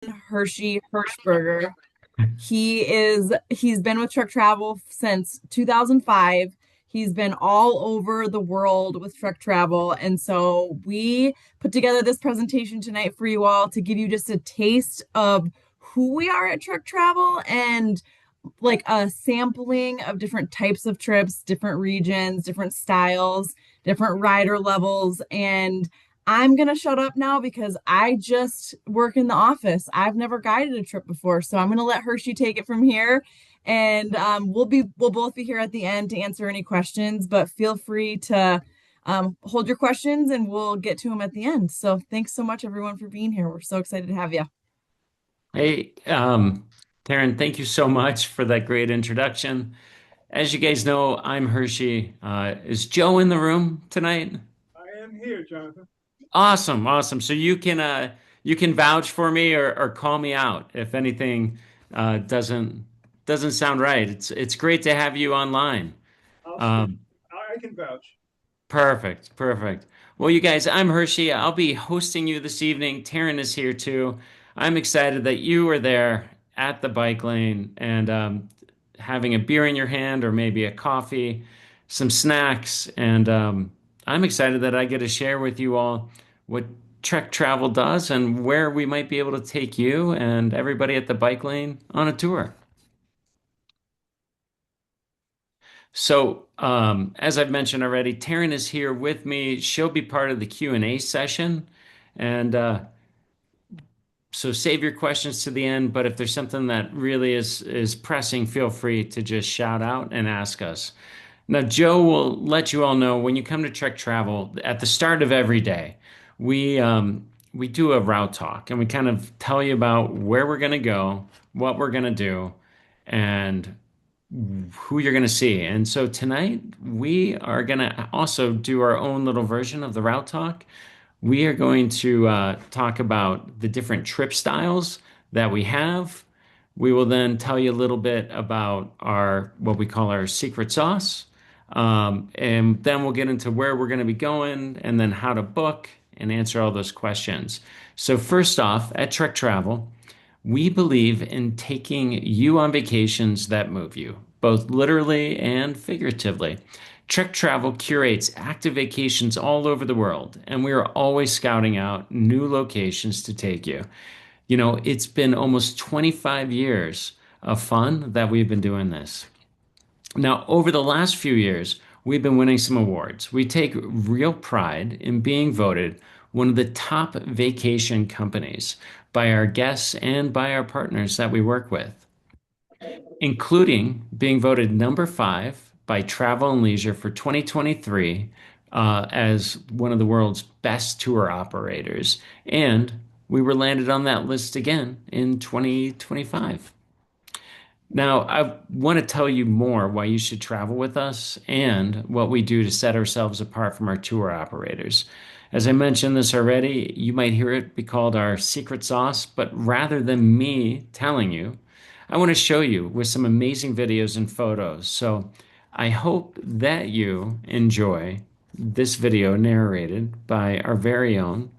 Hershey Hirschberger. He's been with Truck Travel since 2005. He's been all over the world with Truck Travel. And so we put together this presentation tonight for you all to give you just a taste of who we are at Truck Travel and like a sampling of different types of trips, different regions, different styles, different rider levels. And I'm going to shut up now because I just work in the office. I've never guided a trip before. So I'm going to let Hershey take it from here. And we'll both be here at the end to answer any questions, but feel free to hold your questions and we'll get to them at the end. So thanks so much, everyone, for being here. We're so excited to have you. Hey, Taryn, thank you so much for that great introduction. As you guys know, I'm Hershey. Is Joe in the room tonight? I am here, Jonathan. Awesome, awesome. So you can vouch for me or call me out if anything doesn't sound right. It's great to have you online. I'll speak. Um, I can vouch. Perfect, perfect. Well, you guys, I'm Hershey. I'll be hosting you this evening. Taryn is here too. I'm excited that you are there at the bike lane and having a beer in your hand or maybe a coffee, some snacks. And I'm excited that I get to share with you all what Trek Travel does and where we might be able to take you and everybody at the bike lane on a tour. So, as I've mentioned already, Taryn is here with me. She'll be part of the Q&A session. And so save your questions to the end, but if there's something that really is pressing, feel free to just shout out and ask us. Now, Joe will let you all know when you come to Trek Travel at the start of every day, we do a route talk and we kind of tell you about where we're going to go, what we're going to do, and who you're going to see. And so tonight we are going to also do our own little version of the route talk. We are going to talk about the different trip styles that we have. We will then tell you a little bit about our what we call our secret sauce. And then we'll get into where we're going to be going and then how to book and answer all those questions. So first off, at Trek Travel, we believe in taking you on vacations that move you, both literally and figuratively. Trek Travel curates active vacations all over the world, and we are always scouting out new locations to take you. You know, it's been almost 25 years of fun that we've been doing this. Now, over the last few years, we've been winning some awards. We take real pride in being voted one of the top vacation companies by our guests and by our partners that we work with, including being voted number 5 by Travel and Leisure for 2023 as one of the world's best tour operators. And we were landed on that list again in 2025. Now, I want to tell you more why you should travel with us and what we do to set ourselves apart from our tour operators. As I mentioned this already, you might hear it be called our secret sauce, but rather than me telling you, I want to show you with some amazing videos and photos. So I hope that you enjoy this video narrated by our very own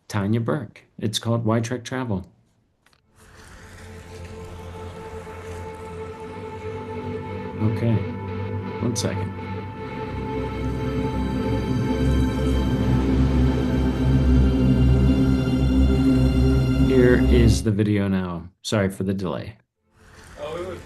Tanya Burke. It's called Why Trek Travel. Okay, one second. Here is the video now. Sorry for the delay. Oh, it was.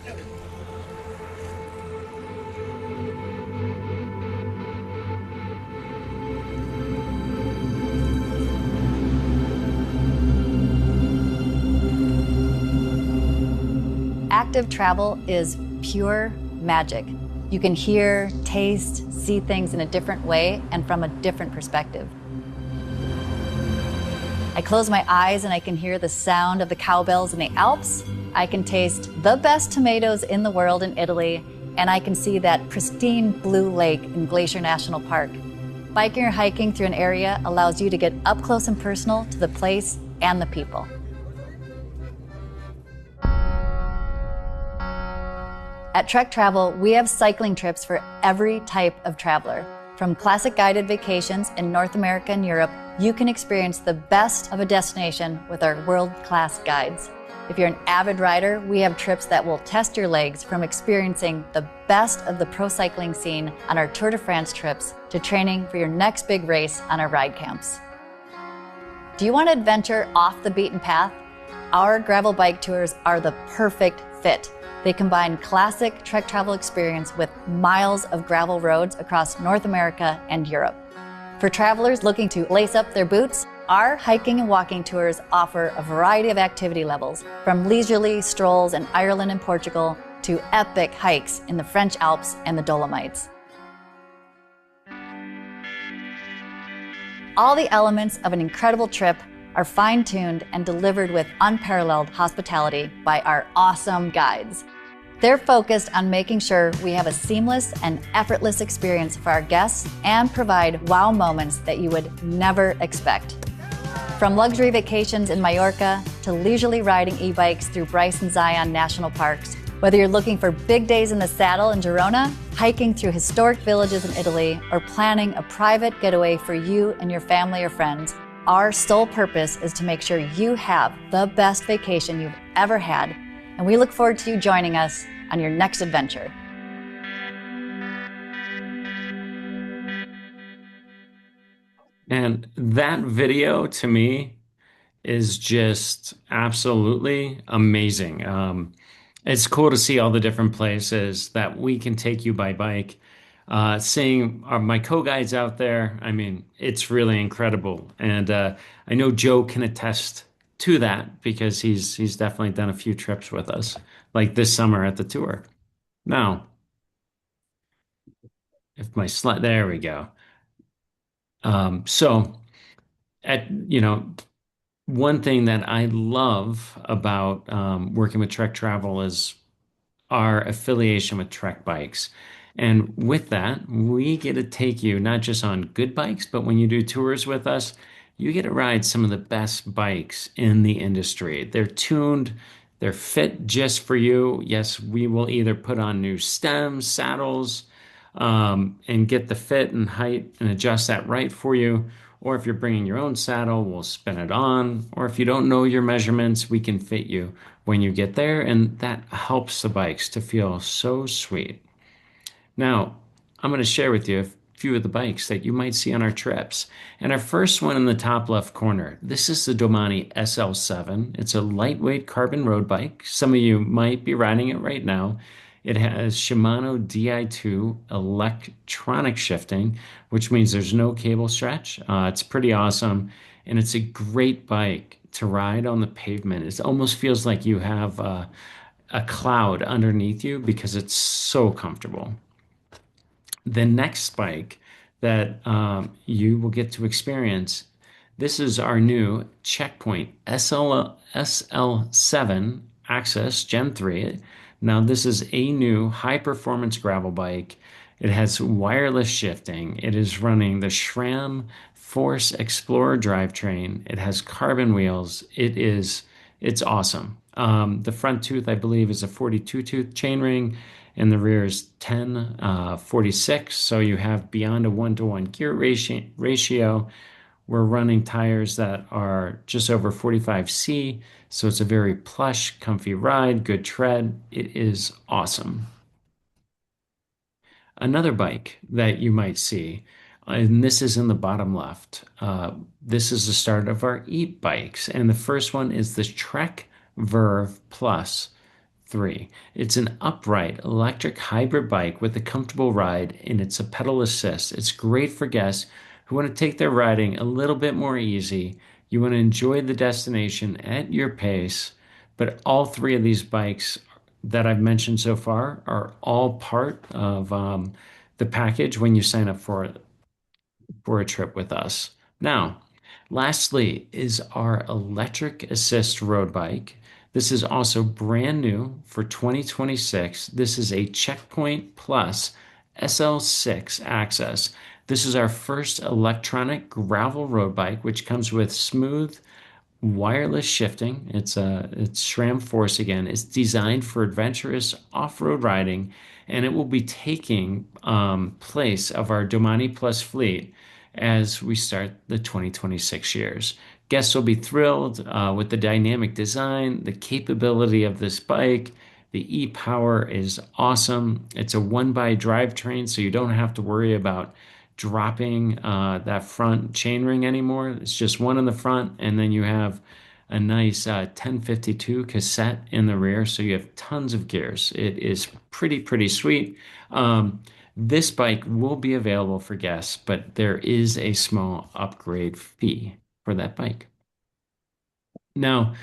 Active travel is pure magic. You can hear, taste, see things in a different way and from a different perspective. I close my eyes and I can hear the sound of the cowbells in the Alps. I can taste the best tomatoes in the world in Italy, and I can see that pristine blue lake in Glacier National Park. Biking or hiking through an area allows you to get up close and personal to the place and the people. At Trek Travel, we have cycling trips for every type of traveler. From classic guided vacations in North America and Europe, you can experience the best of a destination with our world-class guides. If you're an avid rider, we have trips that will test your legs, from experiencing the best of the pro cycling scene on our Tour de France trips to training for your next big race on our ride camps. Do you want to adventure off the beaten path? Our gravel bike tours are the perfect fit. They combine classic trek travel experience with miles of gravel roads across North America and Europe. For travelers looking to lace up their boots, our hiking and walking tours offer a variety of activity levels, from leisurely strolls in Ireland and Portugal to epic hikes in the French Alps and the Dolomites. All the elements of an incredible trip are fine-tuned and delivered with unparalleled hospitality by our awesome guides. They're focused on making sure we have a seamless and effortless experience for our guests and provide wow moments that you would never expect. From luxury vacations in Mallorca to leisurely riding e-bikes through Bryce and Zion National Parks, whether you're looking for big days in the saddle in Girona, hiking through historic villages in Italy, or planning a private getaway for you and your family or friends, our sole purpose is to make sure you have the best vacation you've ever had, and we look forward to you joining us on your next adventure. And that video to me is just absolutely amazing. It's cool to see all the different places that we can take you by bike. Seeing my co-guides out there, I mean, it's really incredible. And I know Joe can attest to that because he's definitely done a few trips with us, like this summer at the tour. Now, if my slide, there we go. So one thing that I love about working with Trek Travel is our affiliation with Trek Bikes. And with that, we get to take you not just on good bikes, but when you do tours with us, you get to ride some of the best bikes in the industry. They're tuned, they're fit just for you. Yes, we will either put on new stems, saddles, and get the fit and height and adjust that right for you. Or if you're bringing your own saddle, we'll spin it on. Or if you don't know your measurements, we can fit you when you get there. And that helps the bikes to feel so sweet. Now, I'm going to share with you a few of the bikes that you might see on our trips. And our first one in the top left corner, this is the Domani SL7. It's a lightweight carbon road bike. Some of you might be riding it right now. It has Shimano Di2 electronic shifting, which means there's no cable stretch. It's pretty awesome. And it's a great bike to ride on the pavement. It almost feels like you have a cloud underneath you because it's so comfortable. The next bike that you will get to experience, this is our new Checkpoint SL7 Access Gen 3. Now, this is a new high-performance gravel bike. It has wireless shifting. It is running the SRAM Force Explorer drivetrain. It has carbon wheels. It's awesome. The front tooth, I believe, is a 42-tooth chainring, and the rear is 10/46. So you have beyond a 1-to-1 gear ratio. We're running tires that are just over 45C, so it's a very plush, comfy ride, good tread. It is awesome. Another bike that you might see, and this is in the bottom left, this is the start of our e-bikes, and the first one is the Trek Verve Plus 3. It's an upright electric hybrid bike with a comfortable ride, and it's a pedal assist. It's great for guests who want to take their riding a little bit more easy. You want to enjoy the destination at your pace, but all three of these bikes that I've mentioned so far are all part of the package when you sign up for a trip with us. Now, lastly is our electric assist road bike. This is also brand new for 2026. This is a Checkpoint Plus SL6 Access. This is our first electronic gravel road bike, which comes with smooth wireless shifting. It's SRAM Force again. It's designed for adventurous off-road riding, and it will be taking place of our Domani Plus fleet as we start the 2026 years. Guests will be thrilled with the dynamic design, the capability of this bike. The e-Power is awesome. It's a one-by drivetrain, so you don't have to worry about dropping that front chainring anymore. It's just one in the front, and then you have a nice 1052 cassette in the rear, so you have tons of gears. It is pretty sweet. This bike will be available for guests, but there is a small upgrade fee for that bike. Now,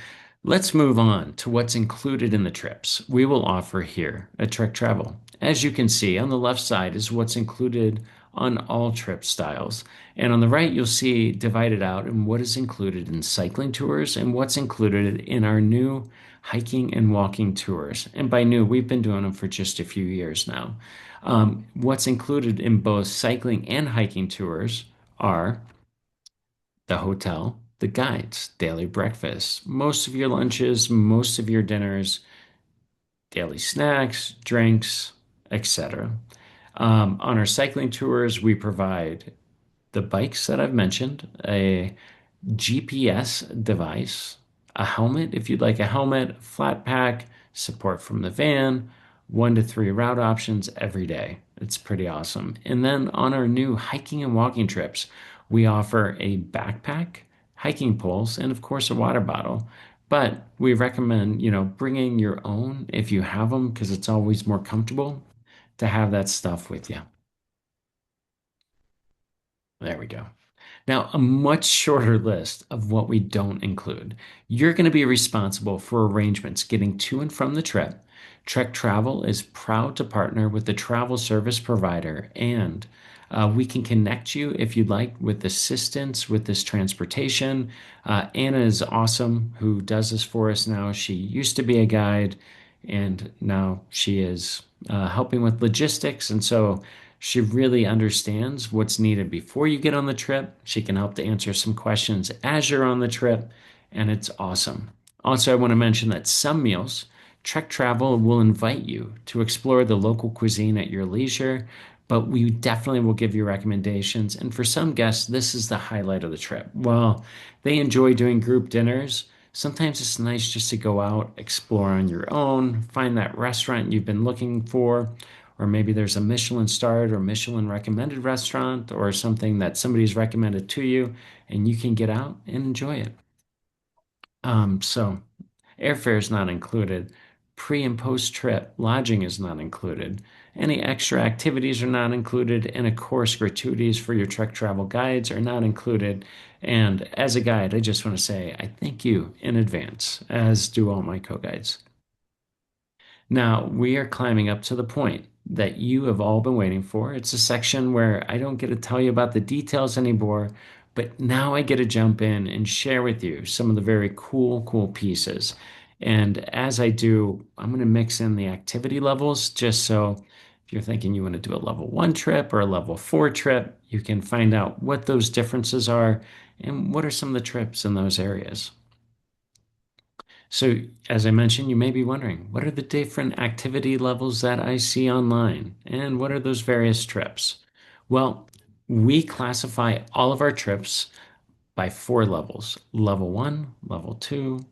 let's move on to what's included in the trips we will offer here at Trek Travel. As you can see, on the left side is what's included on all trip styles. And on the right, you'll see divided out in what is included in cycling tours and what's included in our new hiking and walking tours. And by new, we've been doing them for just a few years now. What's included in both cycling and hiking tours are the hotel, the guides, daily breakfast, most of your lunches, most of your dinners, daily snacks, drinks, etc. On our cycling tours, we provide the bikes that I've mentioned, a GPS device, a helmet if you'd like a helmet, flat pack, support from the van, 1 to 3 route options every day. It's pretty awesome. And then on our new hiking and walking trips, we offer a backpack, hiking poles, and of course a water bottle. But we recommend, bringing your own if you have them because it's always more comfortable to have that stuff with you. There we go. Now, a much shorter list of what we don't include. You're going to be responsible for arrangements getting to and from the trip. Trek Travel is proud to partner with the travel service provider, and we can connect you if you'd like with assistance with this transportation. Anna is awesome, who does this for us now. She used to be a guide, and now she is helping with logistics. And so she really understands what's needed before you get on the trip. She can help to answer some questions as you're on the trip, and it's awesome. Also, I want to mention that some meals, Trek Travel will invite you to explore the local cuisine at your leisure, but we definitely will give you recommendations. And for some guests, this is the highlight of the trip. While they enjoy doing group dinners, sometimes it's nice just to go out, explore on your own, find that restaurant you've been looking for, or maybe there's a Michelin starred or Michelin recommended restaurant or something that somebody's recommended to you, and you can get out and enjoy it. So airfare is not included. Pre and post trip lodging is not included. Any extra activities are not included. And of course, gratuities for your Trek Travel guides are not included. And as a guide, I just want to say I thank you in advance, as do all my co-guides. Now we are climbing up to the point that you have all been waiting for. It's a section where I don't get to tell you about the details anymore, but now I get to jump in and share with you some of the very cool pieces. And as I do, I'm going to mix in the activity levels just so if you're thinking you want to do a level 1 trip or a level 4 trip, you can find out what those differences are and what are some of the trips in those areas. So, as I mentioned, you may be wondering, what are the different activity levels that I see online? And what are those various trips? Well, we classify all of our trips by 4 levels: level 1, level 2,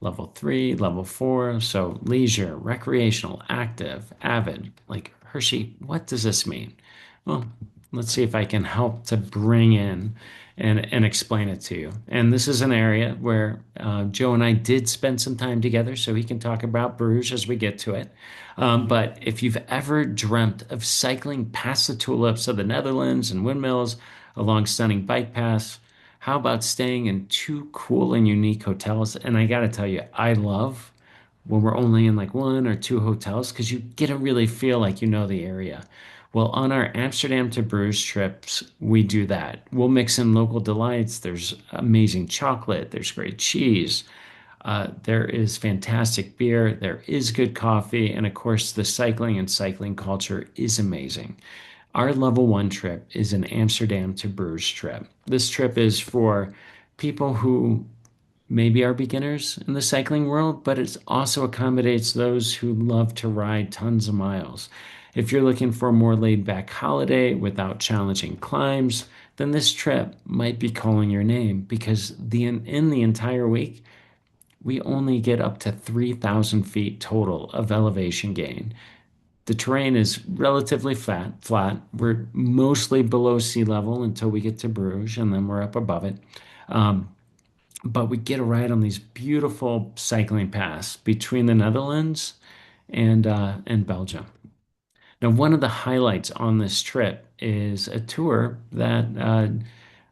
level 3, level 4. So, leisure, recreational, active, avid. Like, Hershey, what does this mean? Well, let's see if I can help to bring in and explain it to you. And this is an area where Joe and I did spend some time together, so he can talk about Bruges as we get to it. But if you've ever dreamt of cycling past the tulips of the Netherlands and windmills along stunning bike paths, how about staying in 2 cool and unique hotels? And I got to tell you, I love when we're only in like 1 or 2 hotels because you get to really feel like you know the area. Well, on our Amsterdam to Bruges trips, we do that. We'll mix in local delights. There's amazing chocolate. There's great cheese. There is fantastic beer. There is good coffee. And of course, the cycling and cycling culture is amazing. Our level 1 trip is an Amsterdam to Bruges trip. This trip is for people who maybe are beginners in the cycling world, but it also accommodates those who love to ride tons of miles. If you're looking for a more laid-back holiday without challenging climbs, then this trip might be calling your name because in the entire week, we only get up to 3,000 feet total of elevation gain. The terrain is relatively flat. We're mostly below sea level until we get to Bruges, and then we're up above it. Um, but we get a ride on these beautiful cycling paths between the Netherlands and Belgium. Now, one of the highlights on this trip is a tour that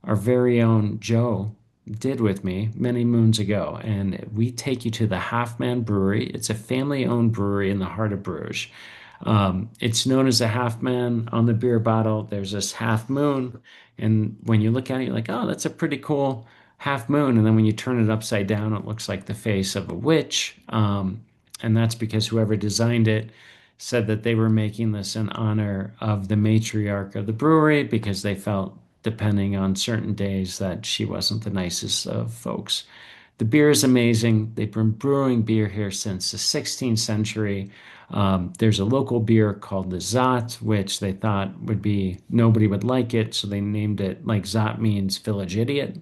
our very own Joe did with me many moons ago, and we take you to the Half Man Brewery. It's a family-owned brewery in the heart of Bruges. It's known as the Half Man on the beer bottle. There's this half moon, and when you look at it, you're like, oh, that's a pretty cool half moon. And then when you turn it upside down, it looks like the face of a witch. And that's because whoever designed it said that they were making this in honor of the matriarch of the brewery because they felt, depending on certain days, that she wasn't the nicest of folks. The beer is amazing. They've been brewing beer here since the 16th century. There's a local beer called the Zot, which they thought would be nobody would like it, so they named it like Zot means village idiot.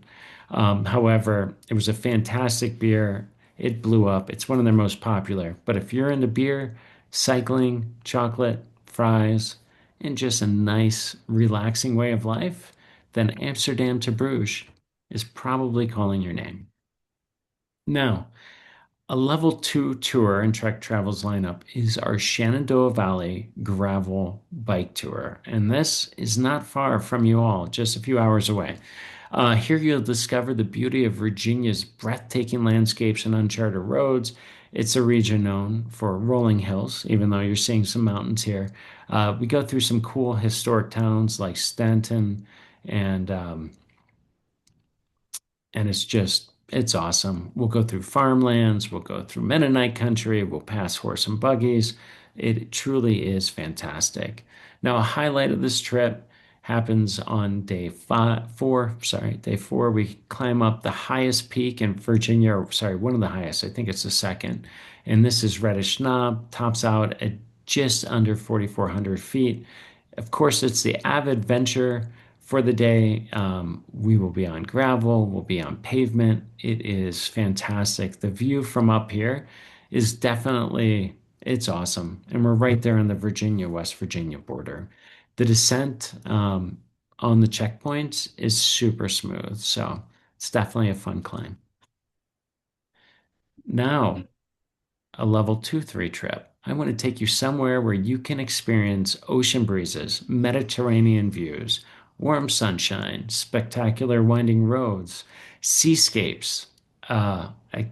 However, it was a fantastic beer. It blew up. It's one of their most popular. But if you're into beer, cycling, chocolate, fries, and just a nice, relaxing way of life, then Amsterdam to Bruges is probably calling your name. Now, a level two tour in Trek Travel's lineup is our Shenandoah Valley gravel bike tour. And this is not far from you all, just a few hours away. Here you'll discover the beauty of Virginia's breathtaking landscapes and uncharted roads. It's a region known for rolling hills, even though you're seeing some mountains here. We go through some cool historic towns like Stanton and um, and it's awesome. We'll go through farmlands, we'll go through Mennonite country, we'll pass horse and buggies. It truly is fantastic. Now, a highlight of this trip happens on day 4. We climb up the highest peak in Virginia, or, sorry, one of the highest. I think it's the second. And this is Reddish Knob, tops out at just under 4,400 feet. Of course, it's the avid venture for the day. We will be on gravel, we'll be on pavement. It is fantastic. The view from up here is definitely, it's awesome. And we're right there on the West Virginia border. The descent on the checkpoints is super smooth. So it's definitely a fun climb. Now, a level 2-3 trip. I want to take you somewhere where you can experience ocean breezes, Mediterranean views, warm sunshine, spectacular winding roads, seascapes, I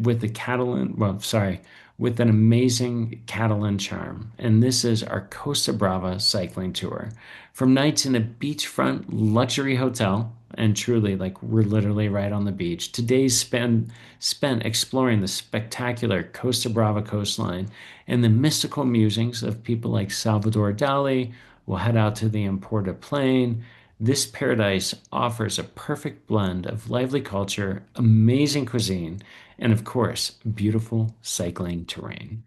with the Catalan, well, sorry, with an amazing Catalan charm. And this is our Costa Brava cycling tour. From nights in a beachfront luxury hotel, and truly, like we're literally right on the beach, to days spent exploring the spectacular Costa Brava coastline and the mystical musings of people like Salvador Dali. We'll head out to the Emporta Plain. This paradise offers a perfect blend of lively culture, amazing cuisine, and of course, beautiful cycling terrain.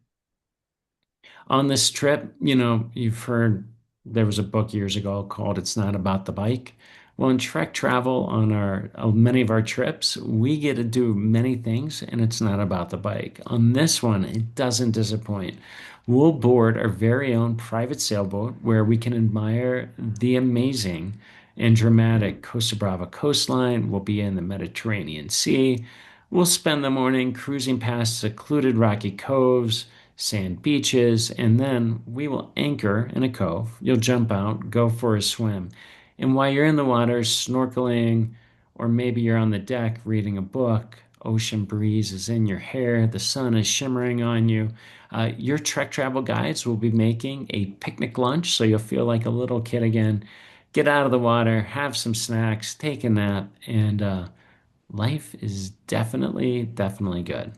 On this trip, you've heard there was a book years ago called It's Not About the Bike. Well, in Trek Travel on our many of our trips, we get to do many things, and it's not about the bike. On this one, it doesn't disappoint. We'll board our very own private sailboat where we can admire the amazing and dramatic Costa Brava coastline. We'll be in the Mediterranean Sea. We'll spend the morning cruising past secluded rocky coves, sand beaches, and then we will anchor in a cove. You'll jump out, go for a swim. And while you're in the water snorkeling, or maybe you're on the deck reading a book, ocean breeze is in your hair, the sun is shimmering on you. Your Trek Travel guides will be making a picnic lunch, so you'll feel like a little kid again. Get out of the water, have some snacks, take a nap, and life is definitely good.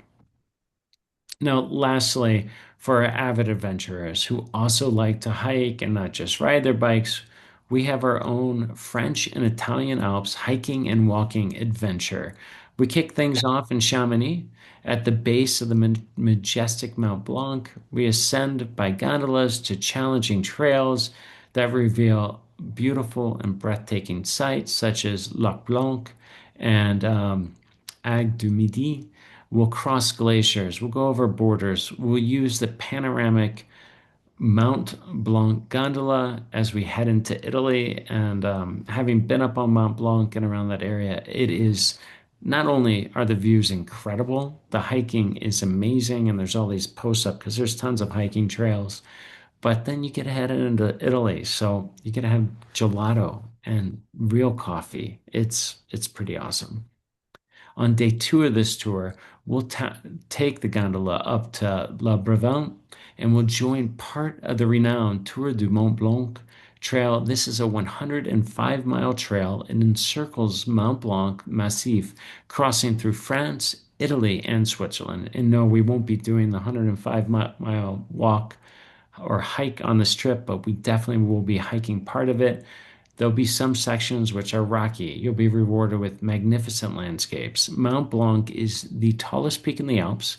Now, lastly, for our avid adventurers who also like to hike and not just ride their bikes, we have our own French and Italian Alps hiking and walking adventure. We kick things off in Chamonix at the base of the majestic Mount Blanc. We ascend by gondolas to challenging trails that reveal beautiful and breathtaking sights such as Lac Blanc and Aigues du Midi. We'll cross glaciers, we'll go over borders, we'll use the panoramic Mount Blanc gondola as we head into Italy. And having been up on Mount Blanc and around that area, it is not only are the views incredible, the hiking is amazing, and there's all these posts up because there's tons of hiking trails. But then you get headed into Italy, so you get to have gelato and real coffee. It's pretty awesome. On day two of this tour, we'll take the gondola up to La Brevin and we'll join part of the renowned Tour du Mont Blanc trail. This is a 105-mile trail. It encircles Mont Blanc Massif, crossing through France, Italy, and Switzerland. And no, we won't be doing the 105-mile walk or hike on this trip, but we definitely will be hiking part of it. There'll be some sections which are rocky. You'll be rewarded with magnificent landscapes. Mount Blanc is the tallest peak in the Alps.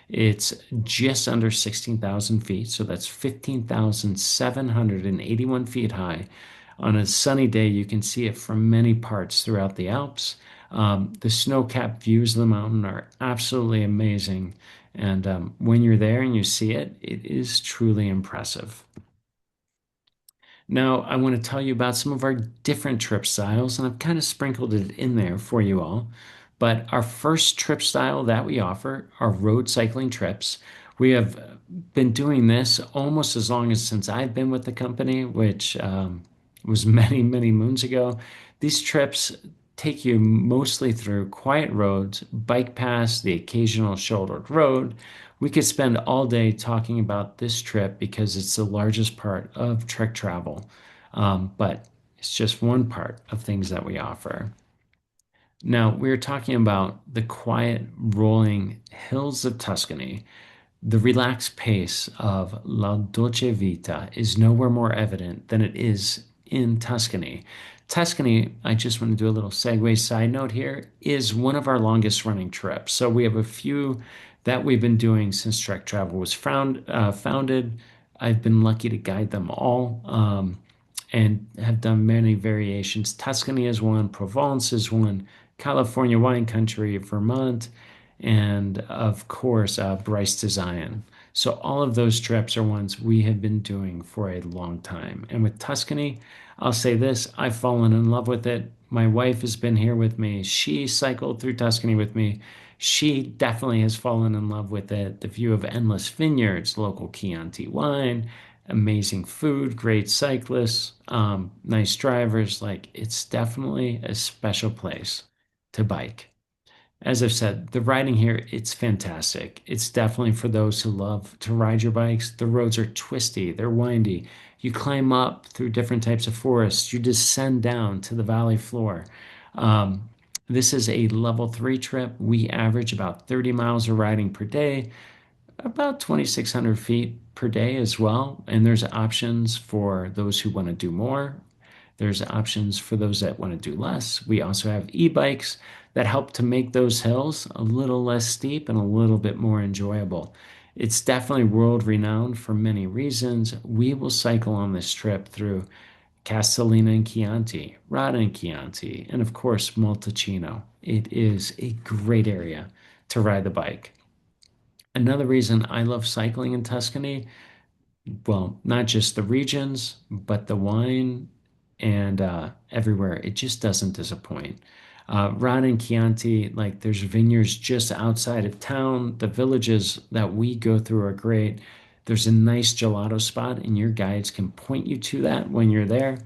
It's just under 16,000 feet, so that's 15,781 feet high. On a sunny day, you can see it from many parts throughout the Alps. The snow-capped views of the mountain are absolutely amazing. And when you're there and you see it, it is truly impressive. Now, I want to tell you about some of our different trip styles, and I've kind of sprinkled it in there for you all. But our first trip style that we offer are road cycling trips. We have been doing this almost as long as since I've been with the company, which was many, many moons ago. These trips take you mostly through quiet roads, bike paths, the occasional shouldered road. We could spend all day talking about this trip because it's the largest part of Trek travel, but it's just one part of things that we offer. Now, we're talking about the quiet, rolling hills of Tuscany. The relaxed pace of La Dolce Vita is nowhere more evident than it is in Tuscany. Tuscany, I just want to do a little segue side note here, is one of our longest running trips. So we have a few that we've been doing since Trek Travel was founded. I've been lucky to guide them all and have done many variations. Tuscany is one, Provence is one, California wine country, Vermont, and of course, Bryce to Zion. So all of those trips are ones we have been doing for a long time. And with Tuscany, I'll say this, I've fallen in love with it. My wife has been here with me. She cycled through Tuscany with me. She definitely has fallen in love with it. The view of endless vineyards, local Chianti wine, amazing food, great cyclists, nice drivers. Like it's definitely a special place to bike. As I've said, the riding here, it's fantastic. It's definitely for those who love to ride your bikes. The roads are twisty, they're windy. You climb up through different types of forests. You descend down to the valley floor. This is a level 3 trip. We average about 30 miles of riding per day, about 2,600 feet per day as well. And there's options for those who want to do more. There's options for those that want to do less. We also have e-bikes that help to make those hills a little less steep and a little bit more enjoyable. It's definitely world renowned for many reasons. We will cycle on this trip through Castellina and Chianti, Rada and Chianti, and of course, Montalcino. It is a great area to ride the bike. Another reason I love cycling in Tuscany, well, not just the regions, but the wine and everywhere. It just doesn't disappoint. Rada and Chianti, like there's vineyards just outside of town. The villages that we go through are great. There's a nice gelato spot, and your guides can point you to that when you're there.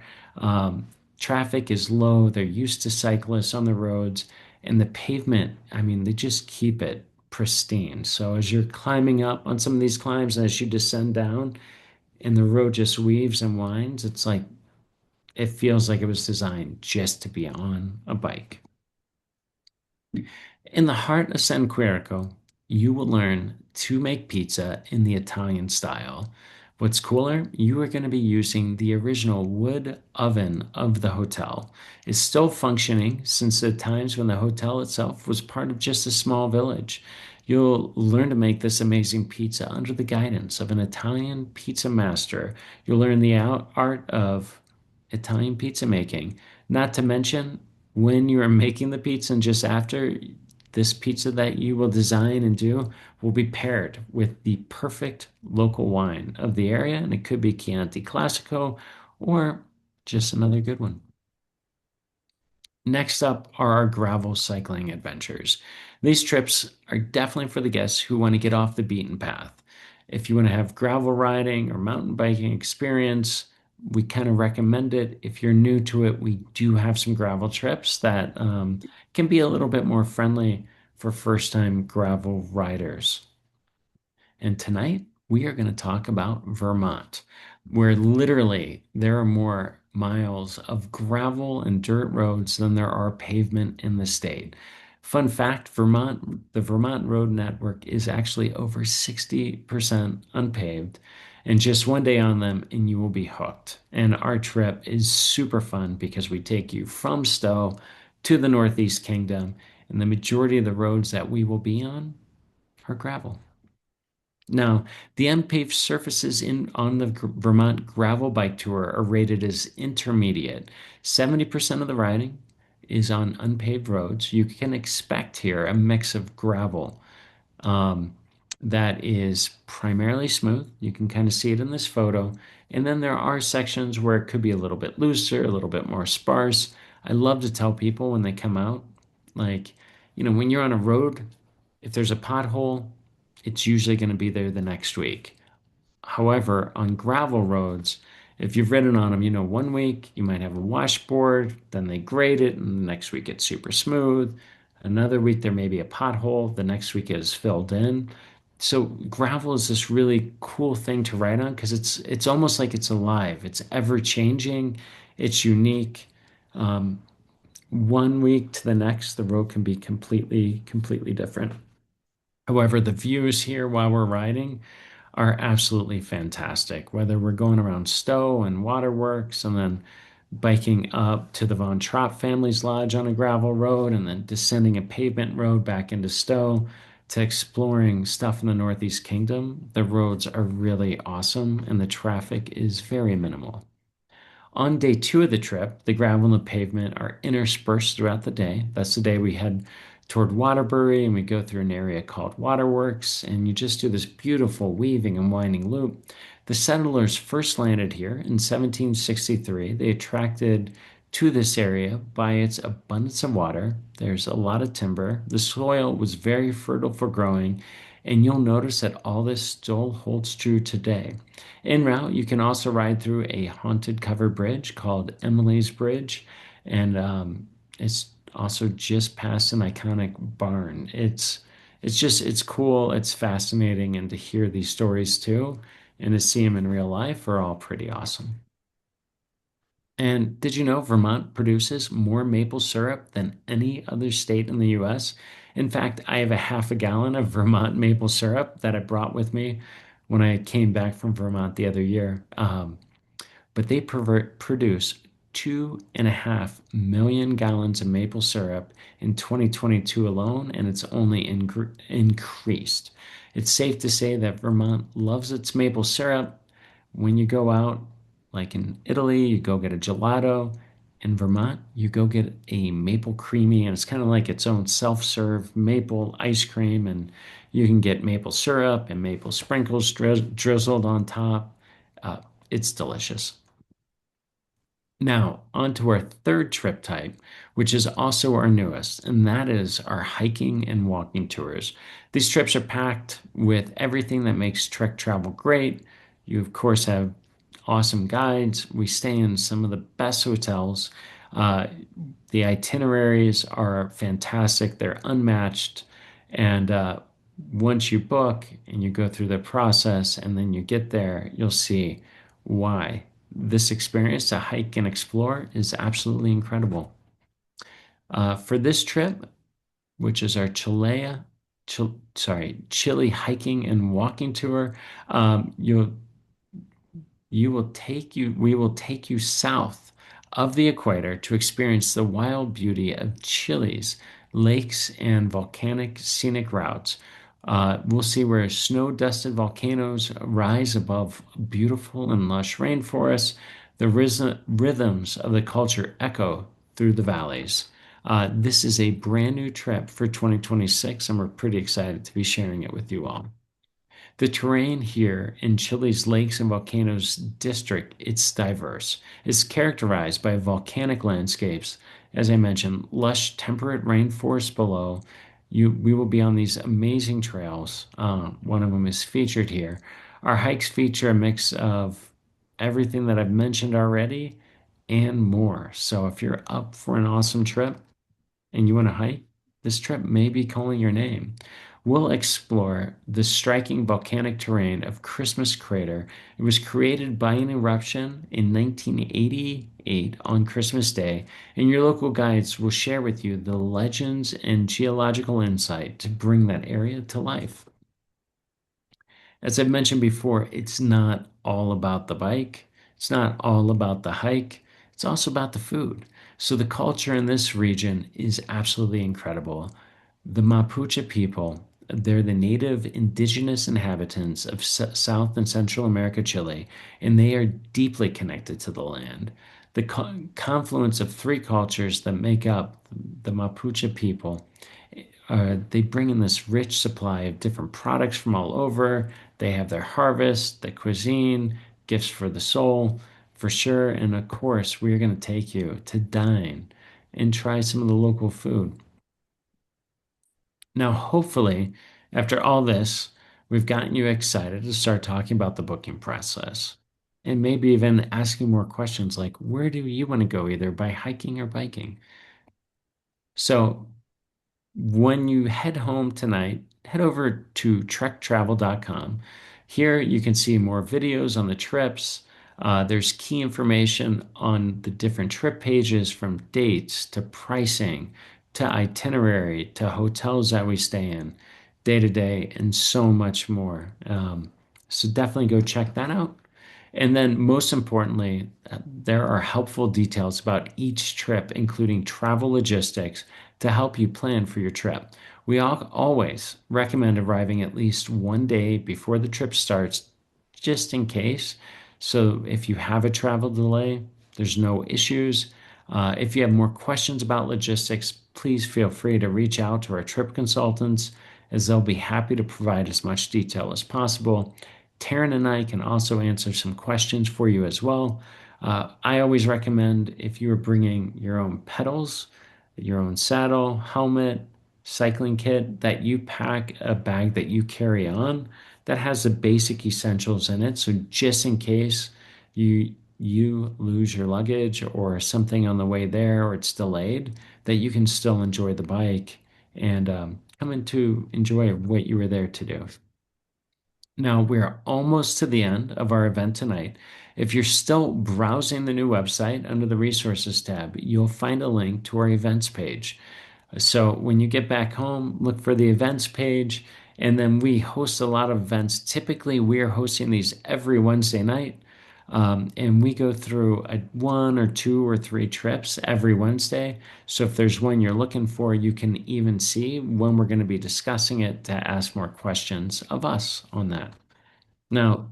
Traffic is low. They're used to cyclists on the roads, and the pavement, I mean, they just keep it pristine. So as you're climbing up on some of these climbs, and as you descend down, and the road just weaves and winds, it's like it feels like it was designed just to be on a bike. In the heart of San Quirico, you will learn to make pizza in the Italian style. What's cooler, you are going to be using the original wood oven of the hotel. It's still functioning since the times when the hotel itself was part of just a small village. You'll learn to make this amazing pizza under the guidance of an Italian pizza master. You'll learn the art of Italian pizza making. Not to mention, when you are making the pizza and just after, this pizza that you will design and do will be paired with the perfect local wine of the area, and it could be Chianti Classico or just another good one. Next up are our gravel cycling adventures. These trips are definitely for the guests who want to get off the beaten path. If you want to have gravel riding or mountain biking experience, we kind of recommend it. If you're new to it, we do have some gravel trips that can be a little bit more friendly for first-time gravel riders. And tonight we are going to talk about Vermont, where literally there are more miles of gravel and dirt roads than there are pavement in the state. Fun fact, the Vermont road network is actually over 60% unpaved, and just one day on them and you will be hooked. And our trip is super fun because we take you from Stowe to the Northeast Kingdom, and the majority of the roads that we will be on are gravel. Now, the unpaved surfaces on the Vermont Gravel Bike Tour are rated as intermediate. 70% of the riding is on unpaved roads. You can expect here a mix of gravel um, that is primarily smooth. You can kind of see it in this photo. And then there are sections where it could be a little bit looser, a little bit more sparse. I love to tell people when they come out, like, when you're on a road, if there's a pothole, it's usually going to be there the next week. However, on gravel roads, if you've ridden on them, one week you might have a washboard, then they grade it, and the next week it's super smooth. Another week there may be a pothole, the next week it is filled in. So gravel is this really cool thing to ride on because it's almost like it's alive. It's ever changing. It's unique. Um, one week to the next, the road can be completely different. However, the views here while we're riding are absolutely fantastic. Whether we're going around Stowe and Waterworks and then biking up to the Von Trapp family's lodge on a gravel road and then descending a pavement road back into Stowe to exploring stuff in the Northeast Kingdom, the roads are really awesome and the traffic is very minimal. On day two of the trip, the gravel and the pavement are interspersed throughout the day. That's the day we head toward Waterbury and we go through an area called Waterworks, and you just do this beautiful weaving and winding loop. The settlers first landed here in 1763. They attracted to this area by its abundance of water. There's a lot of timber. The soil was very fertile for growing, and you'll notice that all this still holds true today. En route, you can also ride through a haunted covered bridge called Emily's Bridge, and it's also just past an iconic barn. It's cool, it's fascinating, and to hear these stories too, and to see them in real life are all pretty awesome. And did you know Vermont produces more maple syrup than any other state in the US? In fact, I have a half a gallon of Vermont maple syrup that I brought with me when I came back from Vermont the other year. But they produce 2.5 million gallons of maple syrup in 2022 alone, and it's only increased. It's safe to say that Vermont loves its maple syrup. When you go out, like in Italy, you go get a gelato. In Vermont, you go get a maple creamy, and it's kind of like its own self-serve maple ice cream, and you can get maple syrup and maple sprinkles drizzled on top. It's delicious. Now, on to our third trip type, which is also our newest, and that is our hiking and walking tours. These trips are packed with everything that makes trek travel great. You, of course, have awesome guides. We stay in some of the best hotels. The itineraries are fantastic, they're unmatched. And once you book and you go through the process and then you get there, you'll see why this experience to hike and explore is absolutely incredible. For this trip, which is our Chile hiking and walking tour, you'll we will take you south of the equator to experience the wild beauty of Chile's lakes and volcanic scenic routes. We'll see where snow-dusted volcanoes rise above beautiful and lush rainforests. The rhythms of the culture echo through the valleys. This is a brand new trip for 2026, and we're pretty excited to be sharing it with you all. The terrain here in Chile's Lakes and Volcanoes district, it's diverse. It's characterized by volcanic landscapes, as I mentioned, lush temperate rainforests below. We will be on these amazing trails. One of them is featured here. Our hikes feature a mix of everything that I've mentioned already and more. So if you're up for an awesome trip and you want to hike, this trip may be calling your name. We'll explore the striking volcanic terrain of Christmas Crater. It was created by an eruption in 1988 on Christmas Day, and your local guides will share with you the legends and geological insight to bring that area to life. As I've mentioned before, it's not all about the bike. It's not all about the hike. It's also about the food. So the culture in this region is absolutely incredible. The Mapuche people, they're the native indigenous inhabitants of South and Central America, Chile, and they are deeply connected to the land. The confluence of three cultures that make up the Mapuche people, they bring in this rich supply of different products from all over. They have their harvest, the cuisine, gifts for the soul, for sure. And of course, we're going to take you to dine and try some of the local food. Now, hopefully, after all this, we've gotten you excited to start talking about the booking process and maybe even asking more questions like, where do you want to go, either by hiking or biking? So, when you head home tonight, head over to trektravel.com. Here you can see more videos on the trips. There's key information on the different trip pages, from dates to pricing to itinerary to hotels that we stay in day to day, and so much more. So definitely go check that out. And then, most importantly, there are helpful details about each trip, including travel logistics, to help you plan for your trip. We always recommend arriving at least one day before the trip starts, just in case. So if you have a travel delay, there's no issues. If you have more questions about logistics, please feel free to reach out to our trip consultants, as they'll be happy to provide as much detail as possible. Taryn and I can also answer some questions for you as well. I always recommend, if you are bringing your own pedals, your own saddle, helmet, cycling kit, that you pack a bag that you carry on that has the basic essentials in it. So just in case you lose your luggage or something on the way there, or it's delayed, that you can still enjoy the bike and come in to enjoy what you were there to do. Now, we're almost to the end of our event tonight. If you're still browsing the new website, under the resources tab, you'll find a link to our events page. So when you get back home, look for the events page, and then we host a lot of events. Typically, we're hosting these every Wednesday night, and we go through one or two or three trips every Wednesday. So if there's one you're looking for, you can even see when we're going to be discussing it to ask more questions of us on that. Now,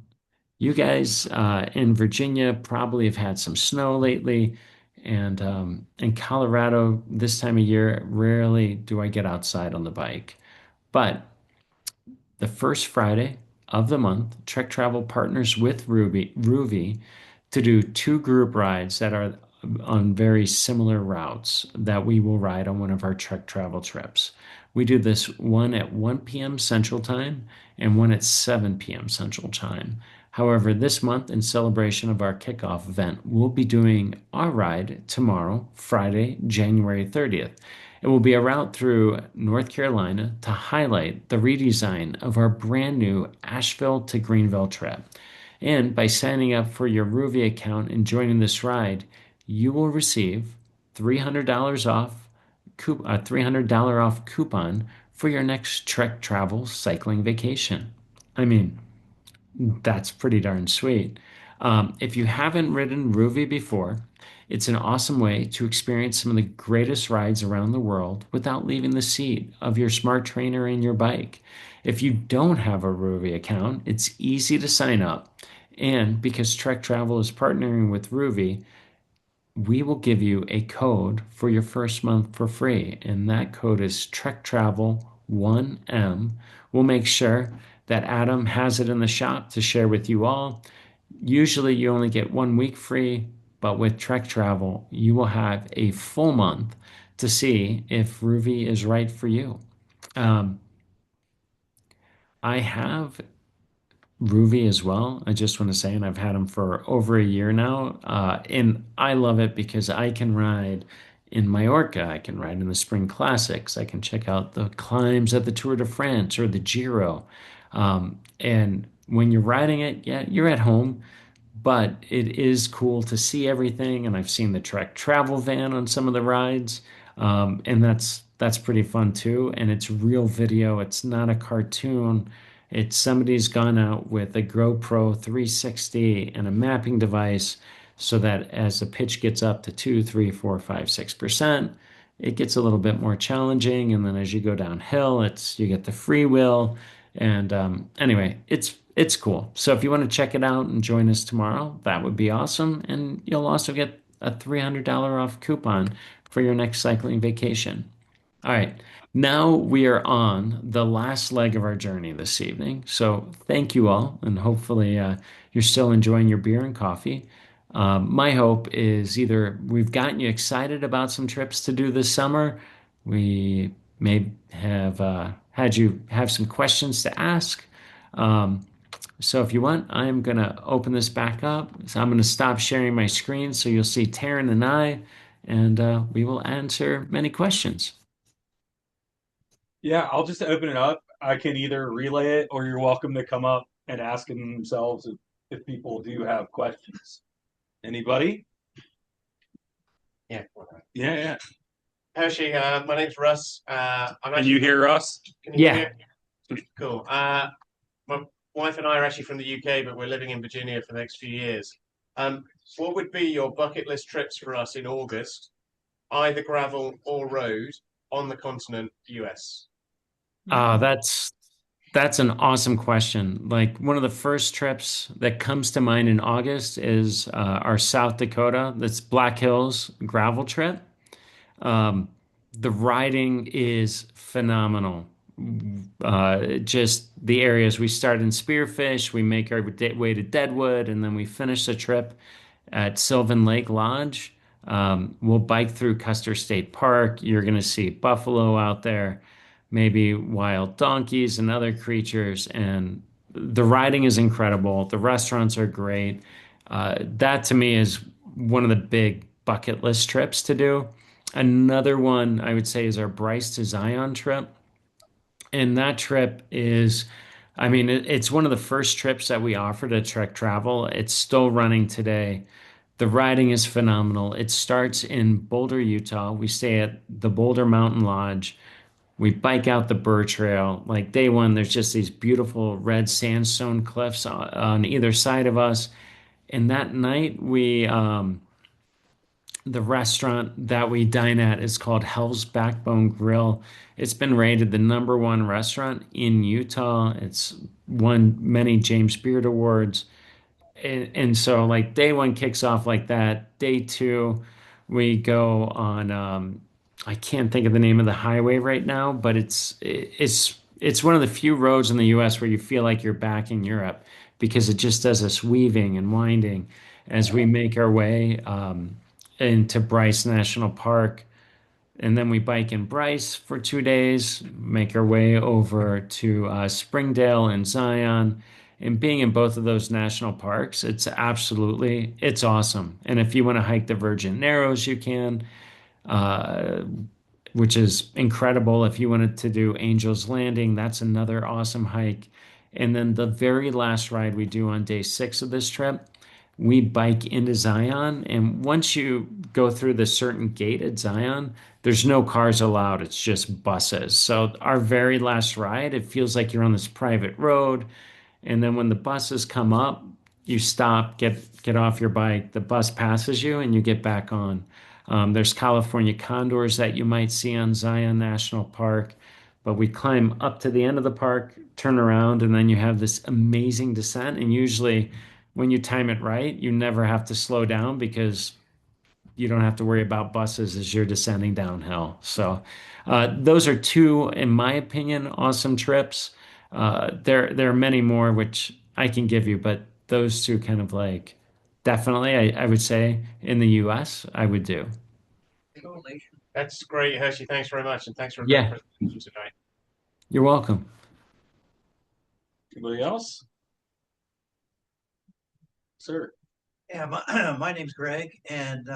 you guys in Virginia probably have had some snow lately. And in Colorado, this time of year, rarely do I get outside on the bike. But the first Friday of the month, Trek Travel partners with Ruvi to do two group rides that are on very similar routes that we will ride on one of our Trek Travel trips. We do this one at 1 p.m. Central Time and one at 7 p.m. Central Time. However, this month, in celebration of our kickoff event, we'll be doing our ride tomorrow, Friday, January 30th. It will be a route through North Carolina to highlight the redesign of our brand new Asheville to Greenville trip. And by signing up for your Ruvi account and joining this ride, you will receive $300 off, a $300 off coupon for your next Trek Travel cycling vacation. I mean, that's pretty darn sweet. If you haven't ridden Ruvi before, it's an awesome way to experience some of the greatest rides around the world without leaving the seat of your smart trainer and your bike. If you don't have a Ruvi account, it's easy to sign up. And because Trek Travel is partnering with Ruvi, we will give you a code for your first month for free. And that code is Trek Travel 1M. We'll make sure that Adam has it in the shop to share with you all. Usually you only get 1 week free, but with Trek Travel, you will have a full month to see if Ruvi is right for you. Um, I have Ruvi as well. I just want to say, and I've had him for over a year now. And I love it because I can ride in Mallorca. I can ride in the Spring Classics. I can check out the climbs at the Tour de France or the Giro. And when you're riding it, yeah, you're at home, but it is cool to see everything. And I've seen the Trek travel van on some of the rides. And that's pretty fun too. And it's real video. It's not a cartoon. It's somebody's gone out with a GoPro 360 and a mapping device so that as the pitch gets up to 2, 3, 4, 5, 6%, it gets a little bit more challenging. And then as you go downhill, it's you get the free will. And anyway, it's cool. So if you want to check it out and join us tomorrow, that would be awesome. And you'll also get a $300 off coupon for your next cycling vacation. All right. Now we are on the last leg of our journey this evening. So thank you all, and hopefully you're still enjoying your beer and coffee. My hope is either we've gotten you excited about some trips to do this summer, we may have had you have some questions to ask. Um, so if you want, I'm going to open this back up. So I'm going to stop sharing my screen so you'll see Taryn and I, and we will answer many questions. Yeah, I'll just open it up. I can either relay it or you're welcome to come up and ask them themselves if people do have questions. Anybody? Yeah. Yeah, yeah. Hershey, my name's Russ. Can you hear us? Can you Yeah. hear me? Cool. My wife and I are actually from the UK, but we're living in Virginia for the next few years. What would be your bucket list trips for us in August, either gravel or road, on the continent US? That's an awesome question. Like one of the first trips that comes to mind in August is our South Dakota, that's Black Hills gravel trip. Um, the riding is phenomenal. Just the areas we start in Spearfish, we make our way to Deadwood, and then we finish the trip at Sylvan Lake Lodge. We'll bike through Custer State Park. You're going to see buffalo out there, maybe wild donkeys and other creatures. And the riding is incredible. The restaurants are great. That to me is one of the big bucket list trips to do. Another one I would say is our Bryce to Zion trip. And that trip is, I mean, it's one of the first trips that we offered at Trek Travel. It's still running today. The riding is phenomenal. It starts in Boulder, Utah. We stay at the Boulder Mountain Lodge. We bike out the Burr Trail. Like day one, there's just these beautiful red sandstone cliffs on either side of us. And that night, the restaurant that we dine at is called Hell's Backbone Grill. It's been rated the #1 restaurant in Utah. It's won many James Beard Awards. And so like day one kicks off like that. Day two, we go on I can't think of the name of the highway right now, but it's one of the few roads in the US where you feel like you're back in Europe because it just does this weaving and winding as we make our way into Bryce National Park. And then we bike in Bryce for 2 days, make our way over to Springdale and Zion. And being in both of those national parks, it's awesome. And if you want to hike the Virgin Narrows, you can, uh, which is incredible. If you wanted to do Angel's Landing, that's another awesome hike. And then the very last ride we do on day 6 of this trip, we bike into Zion. And once you go through the certain gate at Zion, there's no cars allowed. It's just buses. So our very last ride, it feels like you're on this private road. And then when the buses come up, you stop, get off your bike, the bus passes you, and you get back on. There's California condors that you might see on Zion National Park, but we climb up to the end of the park, turn around, and then you have this amazing descent. And usually, when you time it right, you never have to slow down because you don't have to worry about buses as you're descending downhill. So, those are two, in my opinion, awesome trips. There are many more which I can give you, but those two kind of like definitely, I would say in the US, I would do. That's great, Hershey. Thanks very much, and thanks for a great Yeah, presentation tonight. you're welcome. Anybody else? Sir. Yeah, my name's Greg, and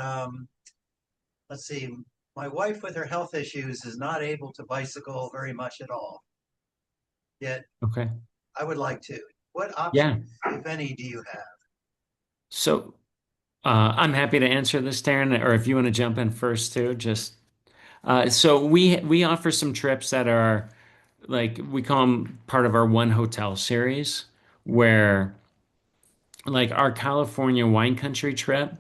let's see, my wife with her health issues is not able to bicycle very much at all. Yet Okay. I would like to. What Yeah. options, if any, do you have? So I'm happy to answer this, Taryn, or if you want to jump in first too, just so we offer some trips that are like we call them part of our One Hotel series, where like our California wine country trip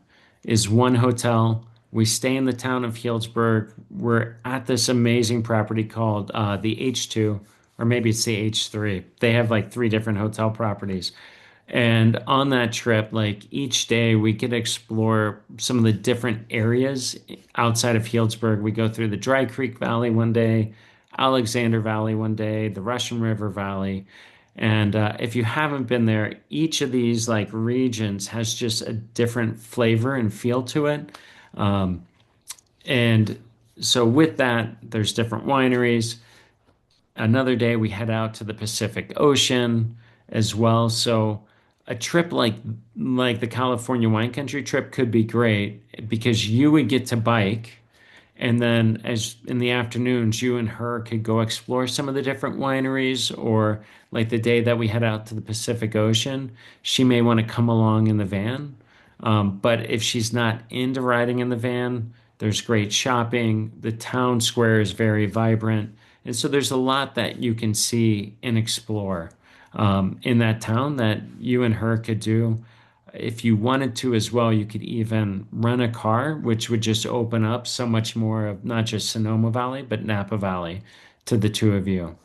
is one hotel. We stay in the town of Healdsburg. We're at this amazing property called the H2, or maybe it's the H3. They have like three different hotel properties. And on that trip, like each day, we get to explore some of the different areas outside of Healdsburg. We go through the Dry Creek Valley one day, Alexander Valley one day, the Russian River Valley. And if you haven't been there, each of these like regions has just a different flavor and feel to it. Um, and so with that, there's different wineries. Another day we head out to the Pacific Ocean as well. So a trip like the California wine country trip could be great because you would get to bike and then as in the afternoons you and her could go explore some of the different wineries or like the day that we head out to the Pacific Ocean, she may want to come along in the van. But if she's not into riding in the van, there's great shopping. The town square is very vibrant. And so there's a lot that you can see and explore in that town that you and her could do. If you wanted to as well, you could even rent a car, which would just open up so much more of not just Sonoma Valley, but Napa Valley to the two of you.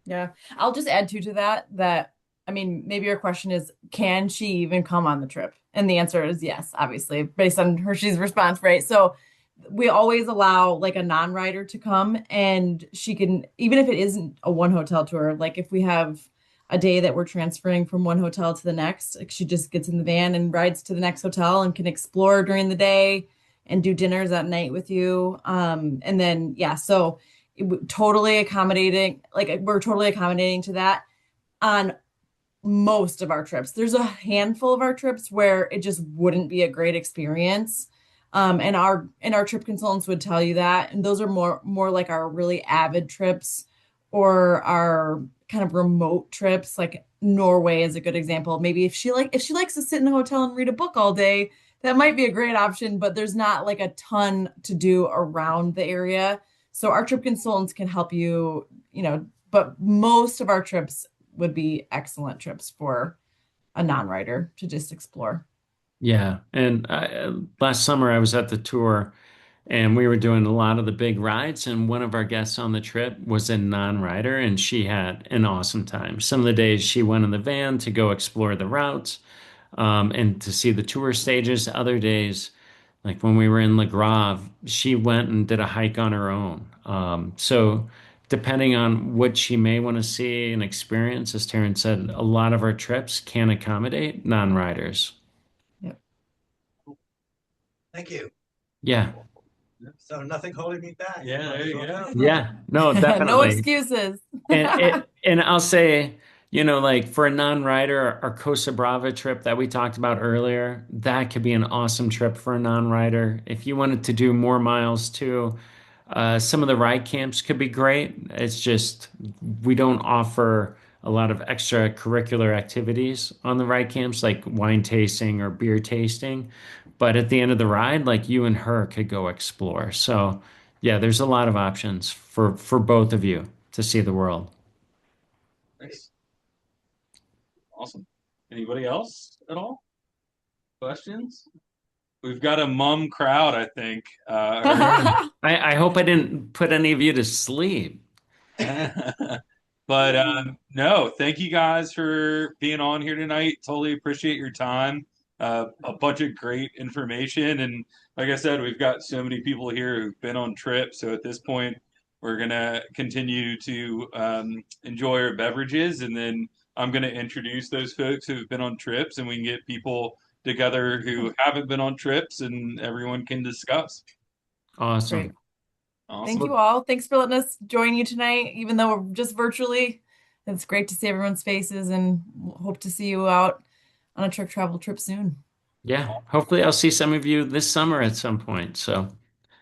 Yeah. I'll just add to that, I mean, maybe your question is, can she even come on the trip? And the answer is yes, obviously, based on Hershey's response, right? So we always allow like a non-rider to come and she can, even if it isn't a one hotel tour, like if we have a day that we're transferring from one hotel to the next, like she just gets in the van and rides to the next hotel and can explore during the day and do dinners at night with you. And then, yeah, so totally accommodating, like we're totally accommodating to that on most of our trips. There's a handful of our trips where it just wouldn't be a great experience. And our trip consultants would tell you that. And those are more like our really avid trips or our kind of remote trips. Like Norway is a good example. Maybe if she likes to sit in a hotel and read a book all day, that might be a great option, but there's not like a ton to do around the area. So our trip consultants can help you, but most of our trips would be excellent trips for a non-rider to just explore. Yeah. And last summer I was at the tour and we were doing a lot of the big rides. And one of our guests on the trip was a non-rider and she had an awesome time. Some of the days she went in the van to go explore the routes and to see the tour stages. Other days, like when we were in La Grave, she went and did a hike on her own. So depending on what she may want to see and experience, as Taryn said, a lot of our trips can accommodate non-riders. Yep. Thank you. Yeah. So nothing holding me back. Yeah, there you go. Yeah. No, No definitely. excuses. And I'll say, like for a non-rider, our Costa Brava trip that we talked about earlier, that could be an awesome trip for a non-rider. If you wanted to do more miles too, some of the ride camps could be great. It's just we don't offer a lot of extracurricular activities on the ride camps like wine tasting or beer tasting. But at the end of the ride, like you and her could go explore. So yeah, there's a lot of options for both of you to see the world. Nice. Awesome. Anybody else at all? Questions? We've got a mum crowd, I think. I hope I didn't put any of you to sleep. But no, thank you guys for being on here tonight. Totally appreciate your time. A bunch of great information. And like I said, we've got so many people here who've been on trips. So at this point, we're going to continue to enjoy our beverages. And then I'm going to introduce those folks who've been on trips, and we can get people together who haven't been on trips, and everyone can discuss. Awesome. Great. Awesome. Thank you all. Thanks for letting us join you tonight, even though we're just virtually. It's great to see everyone's faces, and hope to see you out on a truck travel trip soon. Yeah. Hopefully I'll see some of you this summer at some point. So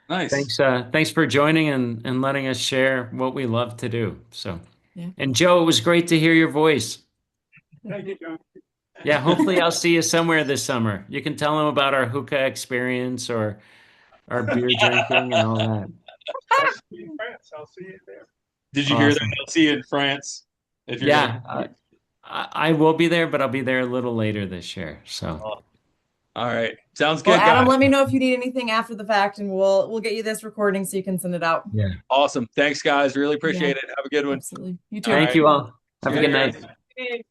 Nice. thanks for joining and letting us share what we love to do. So, Yeah. and Joe, it was great to hear your voice. Thank you, John. Yeah, hopefully I'll see you somewhere this summer. You can tell them about our hookah experience or our beer drinking and all that. I'll see you in France. I'll see you there. Did you hear that? Awesome. I'll see you in France. If you're Yeah, gonna- I will be there, but I'll be there a little later this year. So, All right. Sounds good, Well, Adam, guys. let me know if you need anything after the fact, and we'll get you this recording so you can send it out. yeah. Awesome. Thanks, guys. Really appreciate it. Have a good one. Absolutely. You too. All Thank right. you all. Have a good Cheers. night. Hey.